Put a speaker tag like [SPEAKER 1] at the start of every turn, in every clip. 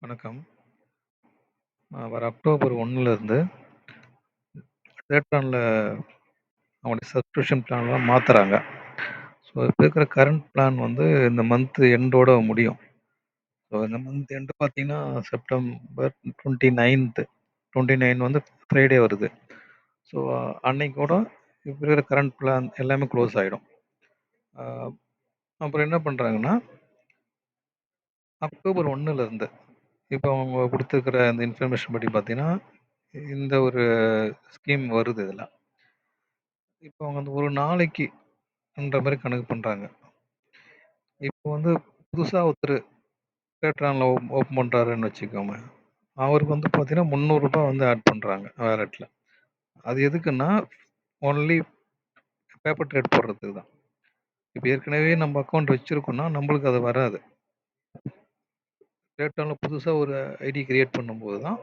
[SPEAKER 1] வணக்கம். வர அக்டோபர் 1லேருந்து Tradetronல அவங்களுடைய சப்ஸ்கிரிப்ஷன் பிளான்லாம் மாத்துறாங்க. ஸோ இப்ப இருக்கிற கரண்ட் பிளான் வந்து இந்த மந்த் எண்டோட முடியும். ஸோ இந்த மந்த் எண்ட் பார்த்தீங்கன்னா, செப்டம்பர் 29 வந்து ஃப்ரைடே வருது. ஸோ அன்னைக்கு கூட இப்ப இருக்கிற கரண்ட் பிளான் எல்லாமே க்ளோஸ் ஆயிடும். அ அப்புறம் என்ன பண்றாங்கன்னா, அக்டோபர் 1லேருந்து இப்ப அவங்க குடுத்துருக்கிற அந்த இன்ஃபர்மேஷன் படி பார்த்தீங்கன்னா, இந்த ஒரு ஸ்கீம் வருது இதுல. இப்போ அவங்க அந்த ஒரு நாளைக்குன்ற மாரி கணக்கு பண்றாங்க. இப்போ வந்து புதுசா ஒருத்தரு Tradetronல ஓப்பன் பண்றாருன்னு வச்சுக்கோங்க. அவருக்கு வந்து பார்த்தீங்கன்னா, ரூ. 300 வந்து ஆட் பண்றாங்க வாலெட்ல. அது எதுக்குன்னா, ஒன்லி பேப்பர் ட்ரேட் போடுறதுக்கு தான். இப்ப ஏற்கனவே நம்ம அக்கவுண்ட் வச்சிருக்கோம்னா, நம்மளுக்கு அது வராது. Tradetronல புதுசா ஒரு ஐடி கிரியேட் பண்ணும்போது தான்,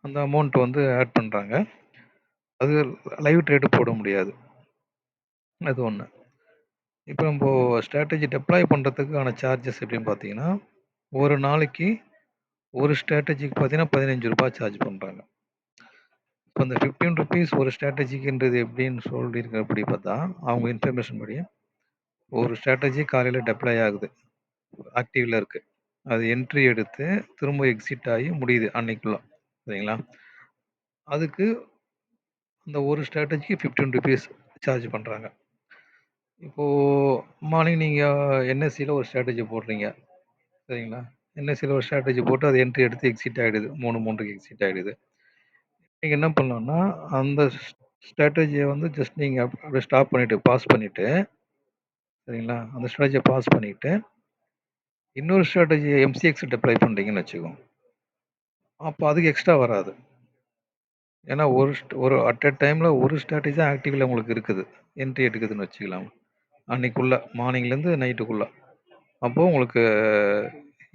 [SPEAKER 1] அந்த அமௌண்ட் வந்து ஆட் பண்றாங்க. அது லைவ் ட்ரேட் போட முடியாது. அது ஒண்ணு. இப்ப நம்போ ஸ்ட்ராட்டஜி டெப்ளாய் பண்றதுக்கான சார்ஜஸ் எப்படின்னு பார்த்தீங்கன்னா, ஒரு நாளைக்கு ஒரு ஸ்ட்ராட்டஜிக்கு பார்த்தீங்கன்னா, ரூ. 15 சார்ஜ் பண்றாங்க. இப்ப அந்த ₹15 ஒரு ஸ்ட்ராட்டஜிக்குன்றது எப்படின்னு சொல்லியிருக்கிறபடி பார்த்தா, அவங்க இன்ஃபர்மேஷன் படி, ஒரு ஸ்ட்ராட்டஜி காலையில டெப்ளாய் ஆகுது. ஆக்டிவ்ல இருக்கு. அது என்ட்ரி எடுத்து, திரும்ப எக்ஸிட் ஆகி முடியுது அன்னைக்குள்ள. சரிங்களா? அதுக்கு அந்த ஒரு ஸ்ட்ராட்டஜிக்கு ₹15 சார்ஜ் பண்றாங்க. இப்போ மார்னிங் நீங்க என்எஸ்சில ஒரு ஸ்ட்ராட்டஜி போடுறீங்க. சரிங்களா? என்எஸ்சில ஒரு ஸ்ட்ராட்டஜி போட்டு அது என்ட்ரி எடுத்து எக்ஸிட் ஆயிடுது. 3:03க்கு எக்ஸிட் ஆயிடுது. நீங்க என்ன பண்ணலாம்னா, அந்த ஸ்ட்ராட்டஜிய வந்து ஜஸ்ட் நீங்க அப்படியே ஸ்டாப் பண்ணிட்டு, பாஸ் பண்ணிட்டு, சரிங்களா? அந்த ஸ்ட்ராட்டஜிய பாஸ் பண்ணிட்டு, இன்னொரு ஸ்ட்ராட்டஜி எம்சிஎக்ஸ் டெப்ளாய் பண்றீங்கன்னு வச்சுக்கோங்க. அப்ப அதுக்கு எக்ஸ்ட்ரா வராது. ஏன்னா ஒரு அட் அ டைம்ல ஒரு ஸ்ட்ராட்டஜி தான் ஆக்டிவ்ல உங்களுக்கு இருக்குது. என்ட்ரி எடுக்குதுன்னு வச்சுக்கலாம். அன்னைக்குள்ள மார்னிங்லேருந்து நைட்டுக்குள்ள. அப்போ உங்களுக்கு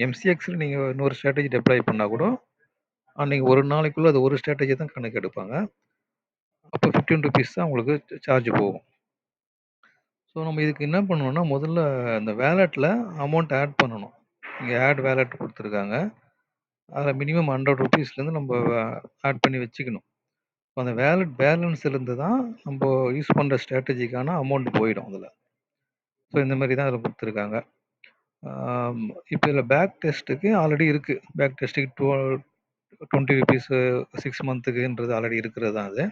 [SPEAKER 1] எம்சிஎக்ஸ்ல நீங்க இன்னொரு ஸ்ட்ராட்டஜி டெப்ளாய் பண்ணா கூட, அன்னைக்கு ஒரு நாளைக்குள்ள அது ஒரு ஸ்ட்ராட்டஜி தான் கணக்கு எடுப்பாங்க. அப்போ ₹15 தான் உங்களுக்கு சார்ஜ் போகும். ஸோ நம்ம இதுக்கு என்ன பண்ணணும்னா, முதல்ல அந்த வாலெட்ல அமௌண்ட் ஆட் பண்ணணும். இங்க ஆட் வாலெட் குடுத்துருக்காங்க. அதில மினிமம் ₹100லேருந்து நம்ம ஆட் பண்ணி வச்சுக்கணும். அந்த வாலெட் பேலன்ஸ்லேருந்து தான் நம்ப யூஸ் பண்ற ஸ்ட்ராட்டஜிக்கான அமௌண்ட் போயிடும் அதுல. ஸோ இந்த மாரி தான் அதில குடுத்துருக்காங்க. ஆம் இப்ப இதில பேக் டெஸ்ட்டுக்கு ஆல்ரெடி இருக்கு. பேக் டெஸ்ட்டுக்கு ₹20 6 மந்த்துக்குன்றது ஆல்ரெடி இருக்கிறது தான் அது.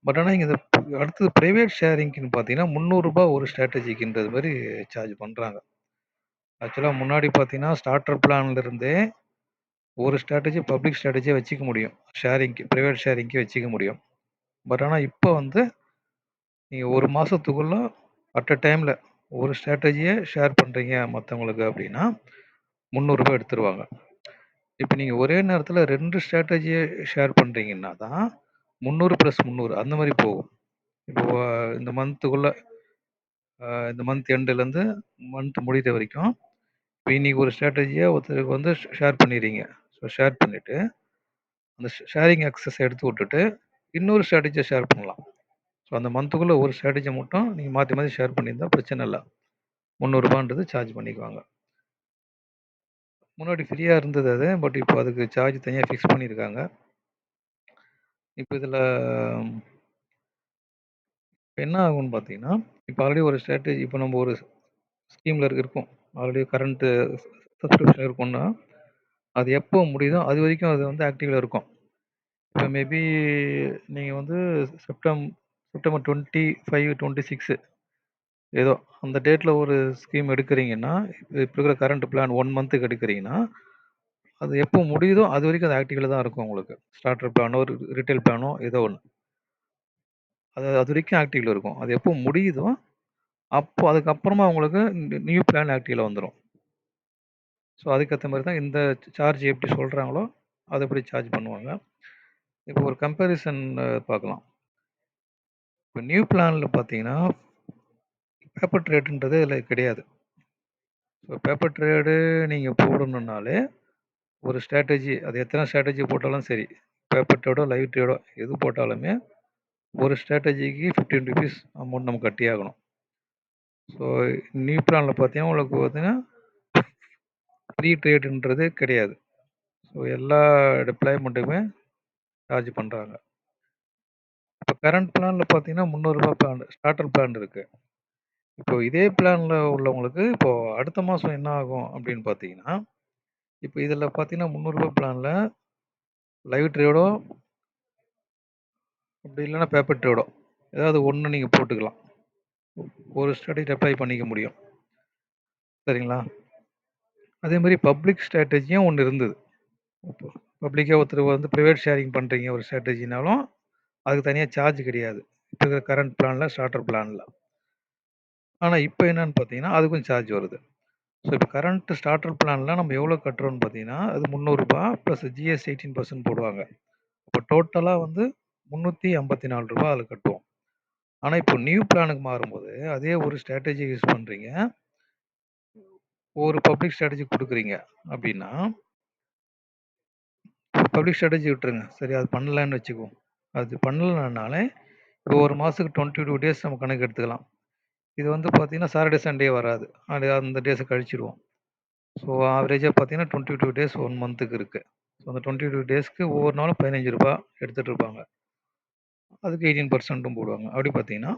[SPEAKER 1] பட் ஆனா, இங்க இது அடுத்தது பிரைவேட் ஷேரிங்க்குன்னு பார்த்தீங்கன்னா, ரூ. 300 ஒரு ஸ்ட்ராட்டஜிக்குன்றது மாரி சார்ஜ் பண்றாங்க. ஆக்சுவலா முன்னாடி பார்த்தீங்கன்னா, ஸ்டார்டர் பிளான்ல இருந்தே ஒரு ஸ்ட்ராட்டஜி பப்ளிக் ஸ்ட்ராட்டஜியா வச்சுக்க முடியும். ஷேரிங்க்கு, பிரைவேட் ஷேரிங்க்கு வச்சுக்க முடியும். பட் ஆனா, இப்ப வந்து நீங்க 1 மாசத்துக்குள்ள அட் அ டைம்ல ஒரு ஸ்ட்ராட்டஜிய ஷேர் பண்றீங்க மத்தவங்களுக்கு அப்டின்னா, ரூ. 300 எடுத்துருவாங்க. இப்ப நீங்க ஒரே நேரத்துல 2 ஸ்ட்ராட்டஜிய ஷேர் பண்றீங்கன்னா தான் 300 + 300 அந்த மாரி போகும். இப்போ இந்த மந்த்துக்குள்ள இந்த மந்த் எண்டுலேருந்து மந்த் முடியிற வரைக்கும், இப்ப இன்னைக்கு ஒரு ஸ்ட்ராட்டஜிய ஒருத்தருக்கு வந்து ஷேர் பண்ணிர்றீங்க. ஸோ ஷேர் பண்ணிட்டு, அந்த ஷேரிங் அக்சஸ் எடுத்து விட்டுட்டு, இன்னொரு ஸ்ட்ராட்டஜிய ஷேர் பண்ணலாம். ஸோ அந்த மந்த்துக்குள்ள ஒரு ஸ்ட்ராட்டஜிய மட்டும் நீங்க மாத்தி மாத்தி ஷேர் பண்ணியிருந்தா பிரச்சனை இல்ல. ரூ. 300ன்றது சார்ஜ் பண்ணிக்குவாங்க. முன்னாடி ஃப்ரீயா இருந்தது அது. பட் இப்போ அதுக்கு சார்ஜ் தனியா ஃபிக்ஸ் பண்ணியிருக்காங்க. இப்ப இதுல என்ன ஆகும்னு பார்த்தீங்கன்னா, இப்ப ஆல்ரெடி ஒரு ஸ்ட்ராட்டஜி இப்ப நம்ம ஒரு ஸ்கீம்ல இருக்கோம். ஆல்ரெடி கரண்ட் சப்ஸ்கிரிப்ஷன் இருக்கும்னா, அது எப்போ முடியுதோ அதுவரைக்கும் அது வந்து ஆக்டிவ்ல இருக்கும். இப்ப மேபி நீங்க வந்து செப்டம் செப்டம்பர் 25, 26 ஏதோ அந்த டேட்ல ஒரு ஸ்கீம் எடுக்கிறீங்கன்னா, இப்ப இருக்கிற கரண்ட் பிளான் 1 மந்த்துக்கு எடுக்கிறீங்கன்னா, அது எப்போ முடியுதோ அதுவரைக்கும் அது ஆக்டிவ்ல தான் இருக்கும் உங்களுக்கு. ஸ்டார்டர் பிளானோ, ரீட்டெயில் பிளானோ ஏதோ ஒண்ணு. அதுவரைக்கும் ஆக்டிவ்ல இருக்கும். அது எப்போ முடியுதோ, அப்போ அதுக்கப்புறமா உங்களுக்கு நியூ பிளான் ஆக்டிவ்ல வந்துரும். ஸோ அதுக்கேத்த மாரி தான் இந்த சார்ஜ் எப்படி சொல்றாங்களோ, அதுபடி சார்ஜ் பண்ணுவாங்க. இப்போ ஒரு கம்பேரிசன் பார்க்கலாம். இப்ப நியூ பிளான்ல பார்த்தீங்கன்னா, பேப்பர் ட்ரேட்ன்றது இதுல கிடையாது. இப்போ பேப்பர் ட்ரேடு நீங்க போடணும்னாலே, ஒரு ஸ்ட்ராட்டஜி அது எத்தன ஸ்ட்ராட்டஜி போட்டாலும் சரி, பேப்பர் ட்ரேடோ, லைவ் ட்ரேடோ எது போட்டாலுமே, ஒரு ஸ்ட்ராட்டஜிக்கு ₹15 அமௌண்ட் நம்ம கட்டியே ஆகணும். ஸோ நியூ பிளான்ல பார்த்தீங்கன்னா, உங்களுக்கு பார்த்தீங்கன்னா, ஃப்ரீ ட்ரேடுன்றது கிடையாது. எல்லா டிப்ளாய்மெண்ட்டுக்குமே சார்ஜ் பண்றாங்க. இப்போ கரண்ட் பிளான்ல பார்த்தீங்கன்னா, ரூ. 300 பிளான் ஸ்டார்டர் பிளான் இருக்கு. இப்போ இதே பிளான்ல உள்ளவங்களுக்கு இப்போ அடுத்த மாசம் என்ன ஆகும் அப்படின்னு பார்த்தீங்கன்னா, இப்போ இதில பார்த்தீங்கன்னா, ரூ. 300 பிளான்ல லைவ் ட்ரேடோ அப்படி இல்லன்னா பேப்பர் ட்ரேடோ ஏதாவது ஒண்ணு நீங்க போட்டுக்கலாம். ஒரு ஸ்ட்ராடஜி அப்ளை பண்ணிக்க முடியும். சரிங்களா? அதே மாரி பப்ளிக் ஸ்ட்ராட்டஜியும் ஒண்ணு இருந்தது. இப்போ பப்ளிக்கா ஒருத்தர் வந்து பிரைவேட் ஷேரிங் பண்றீங்க ஒரு ஸ்ட்ராட்டஜினாலும், அதுக்கு தனியா சார்ஜ் கிடையாது. இப்ப இருக்கிற கரண்ட் பிளான்ல, ஸ்டார்டர் பிளான்ல. ஆனா இப்ப என்னன்னு பார்த்தீங்கன்னா, அதுக்கும் சார்ஜ் வருது. ஸோ இப்ப கரண்ட் ஸ்டார்டர் பிளான்ல நம்ம எவ்வளோ கட்டுறோம்னு பார்த்தீங்கன்னா, அது ரூ. 300 பிளஸ் ஜிஎஸ்டி 18% போடுவாங்க. அப்ப டோட்டலா வந்து ரூ. 354 அதுல கட்டுவோம். ஆனா இப்போ நியூ பிளானுக்கு மாறும்போது, அதே ஒரு ஸ்ட்ராட்டஜி யூஸ் பண்றீங்க. ஒரு பப்ளிக் ஸ்ட்ராட்டஜி குடுக்குறீங்க அப்டின்னா, பப்ளிக் ஸ்ட்ராட்டஜி விட்டுருங்க. சரி அது பண்ணலன்னு வச்சுக்குவோம். அது பண்ணலனாலே, இப்போ ஒரு மாசத்துக்கு 22 டேஸ் நம்ம கணக்கு எடுத்துக்கலாம். இது வந்து பார்த்தீங்கன்னா, சாட்டர்டே, சண்டே வராது. அது அந்த டேஸ கழிச்சிருவோம். ஸோ ஆவரேஜா பார்த்தீங்கன்னா, 22 டேஸ் 1 மந்த்துக்கு இருக்கு. ஸோ அந்த 22 டேஸ்க்கு ஒவ்வொரு நாளும் ரூ. 15 எடுத்துட்டு இருப்பாங்க. அதுக்கு 18% போடுவாங்க. அப்படி பார்த்தீங்கன்னா,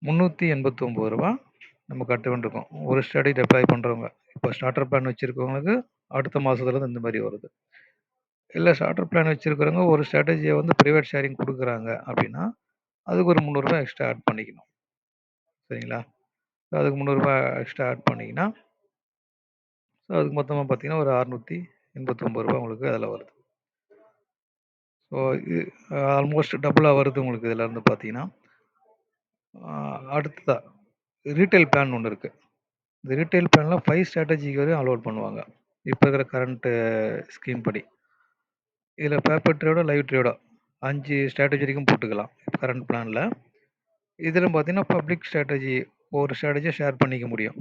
[SPEAKER 1] ரூ. 389 நம்ம கட்ட வேண்டியிருக்கும். ஒரு ஸ்ட்ராட்டஜி டெப்ளாய் பண்றவங்க. இப்போ ஸ்டார்டர் பிளான் வச்சிருக்கவங்களுக்கு அடுத்த மாசத்துலருந்து இந்த மாரி வருது. இல்ல ஸ்டார்டர் பிளான் வச்சிருக்கிறவங்க ஒரு ஸ்ட்ராட்டஜிய வந்து பிரைவேட் ஷேரிங் குடுக்குறாங்க அப்படின்னா, அதுக்கு ஒரு ரூ. 300 எக்ஸ்ட்ரா ஆட் பண்ணிக்கணும். சரிங்களா? அதுக்கு ரூ. 300 எக்ஸ்ட்ரா ஆட் பண்ணீங்கன்னா, ஸோ அதுக்கு மொத்தமா பார்த்தீங்கன்னா, ஒரு ரூ. 689 உங்களுக்கு அதில வருது. ஸோ இது ஆல்மோஸ்ட் டபுளா வருது உங்களுக்கு இதுல இருந்து பார்த்தீங்கன்னா. அடுத்ததா ரீட்டெயில் பிளான் ஒண்ணு இருக்கு. இந்த ரீட்டெயில் பிளான்ல 5 ஸ்ட்ராட்டஜிக்கு வரையும் அலோட் பண்ணுவாங்க. இப்ப இருக்கிற கரண்ட் ஸ்கீம் படி. இதுல பேப்பர் ட்ரேடோ, லைவ் ட்ரேடோ 5 ஸ்ட்ராட்டஜி வரைக்கும் போட்டுக்கலாம். கரண்ட் பிளான்ல. இதுல பார்த்தீங்கன்னா, பப்ளிக் ஸ்ட்ராட்டஜி ஒரு ஸ்ட்ராட்டஜிய ஷேர் பண்ணிக்க முடியும்.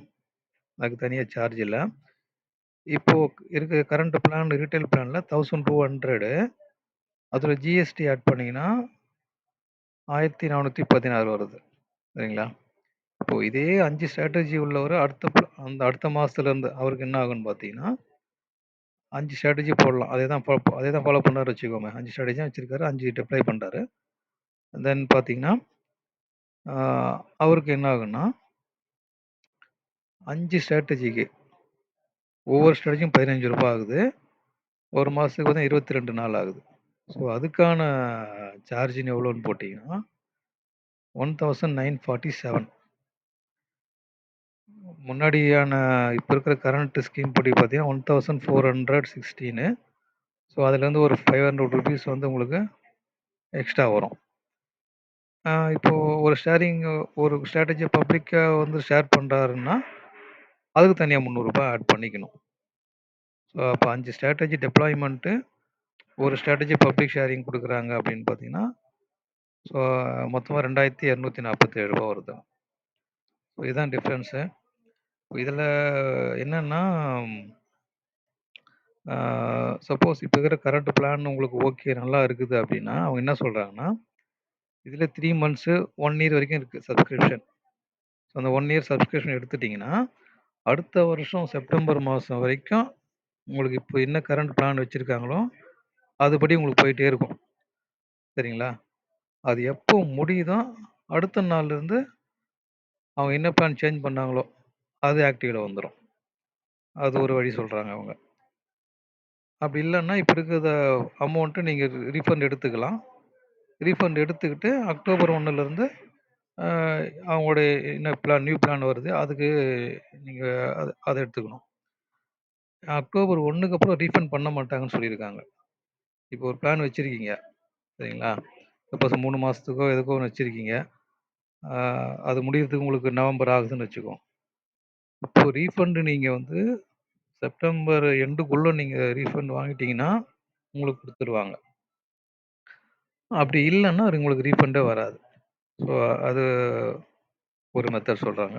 [SPEAKER 1] அதுக்கு தனியா சார்ஜ் இல்ல. இப்போ இருக்க கரண்ட் பிளான் ரீட்டெயில் பிளான்ல 1200 அதுல ஜிஎஸ்டி ஆட் பண்ணீங்கன்னா, 1416 வருது. சரிங்களா? இப்போ இதே 5 ஸ்ட்ராட்டஜி உள்ளவரு அந்த அடுத்த மாசத்துல இருந்து அவருக்கு என்ன ஆகும்ன்னு பார்த்தீங்கன்னா, 5 ஸ்ட்ராட்டஜி போடலாம். அதே தான் ஃபாலோ பண்ணாருன்னு வச்சுக்கோங்க. 5 ஸ்ட்ராட்டஜி தான் வச்சிருக்காரு. 5 அப்ளை பண்றாரு. தென் பார்த்தீங்கன்னா, ஆ அவருக்கு என்ன ஆகும்ன்னா, 5 ஸ்ட்ராட்டஜிக்கு ஒவ்வொரு ஸ்ட்ராட்டஜியும் ரூ. 15 ஆகுது. ஒரு மாசத்துக்கு பார்த்தீங்கன்னா 22 நாள் ஆகுது. ஸோ அதுக்கான சார்ஜின் எவ்வளோன்னு போட்டீங்கன்னா, 1947 முன்னாடியான இப்ப இருக்கிற கரண்ட் ஸ்கீம் படி பார்த்தீங்கன்னா, 1416 ஸோ அதுலேருந்து ஒரு ₹500 வந்து உங்களுக்கு எக்ஸ்ட்ரா வரும். இப்போ ஒரு ஸ்ட்ராட்டஜிய பப்ளிக்கா வந்து ஷேர் பண்றாருன்னா, அதுக்கு தனியா ரூ. 300 ஆட் பண்ணிக்கணும். ஸோ அப்ப 5 ஸ்ட்ராட்டஜி டெப்ளாய்மென்ட்டு, ஒரு ஸ்ட்ராட்டஜி பப்ளிக் ஷேரிங் குடுக்குறாங்க அப்படின்னு பார்த்தீங்கன்னா, ஸோ மொத்தமா ரூ. 2247 வருது. ஸோ இதுதான் டிஃபரன்ஸு. இதுல என்னன்னா, ஆ சப்போஸ் இப்ப இருக்கிற கரண்ட் பிளான் உங்களுக்கு ஓகே நல்லா இருக்குது அப்படின்னா, அவங்க என்ன சொல்றாங்கன்னா, இதுல 3 மந்த்ஸு, 1 இயர் வரைக்கும் இருக்கு சப்ஸ்கிரிப்ஷன். ஸோ அந்த 1 இயர் சப்ஸ்கிரிப்ஷன் எடுத்துட்டீங்கன்னா, அடுத்த வருஷம் செப்டம்பர் மாசம் வரைக்கும் உங்களுக்கு இப்போ என்ன கரண்ட் பிளான் வச்சிருக்காங்களோ, அதுபடி உங்களுக்கு போயிட்டே இருக்கும். சரிங்களா? அது எப்போ முடியுதோ, அடுத்த நாள்லருந்து அவங்க என்ன பிளான் சேஞ்ச் பண்ணாங்களோ, அது ஆக்டிவ்ல வந்துரும். அது ஒரு வழி சொல்றாங்க அவங்க. அப்படி இல்லன்னா, இப்ப இருக்கிற அமௌண்ட்ட நீங்க ரீஃபண்ட் எடுத்துக்கலாம். ரீஃபண்ட் எடுத்துக்கிட்டு அக்டோபர் 1லேருந்து அ அவங்களுடைய என்ன நியூ பிளான் வருது. அதுக்கு நீங்க அத எடுத்துக்கணும். அக்டோபர் 1க்கு அப்புறம் ரீஃபண்ட் பண்ண மாட்டாங்கன்னு சொல்லியிருக்காங்க. இப்போ ஒரு பிளான் வச்சிருக்கீங்க. சரிங்களா? சப்போஸ் 3 மாசத்துக்கோ எதுக்கோ ஒண்ணு வச்சிருக்கீங்க. ஆ அது முடியறதுக்கு உங்களுக்கு நவம்பர் ஆகுதுன்னு வச்சுக்குவோம். இப்போ ரீஃபண்ட் நீங்க வந்து செப்டம்பர் எண்டுக்குள்ள நீங்க ரீஃபண்ட் வாங்கிட்டீங்கன்னா, உங்களுக்கு குடுத்துருவாங்க. அப்படி இல்லன்னா உங்களுக்கு ரீஃபண்டே வராது. ஸோ அது ஒரு மெத்தட் சொல்றாங்க.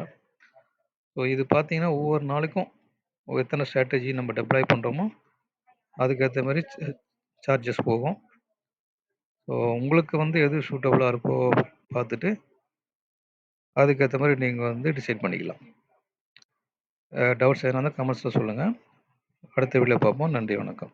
[SPEAKER 1] ஸோ இது பார்த்தீங்கன்னா, ஒவ்வொரு நாளைக்கும் எத்தன ஸ்ட்ராட்டஜி நம்ம டெப்ளாய் பண்றோமோ, அதுக்கேத்த மாரி சார்ஜஸ் போகும். ஸோ உங்களுக்கு வந்து எது சூட்டபிளா இருக்கோ பார்த்துட்டு, அதுக்கேத்த மாரி நீங்க வந்து டிசைட் பண்ணிக்கலாம். டவுட்ஸ் எதுனா இருந்தா கமெண்ட்ஸ்ல சொல்லுங்க. அடுத்த வீடியோல பார்ப்போம். நன்றி, வணக்கம்.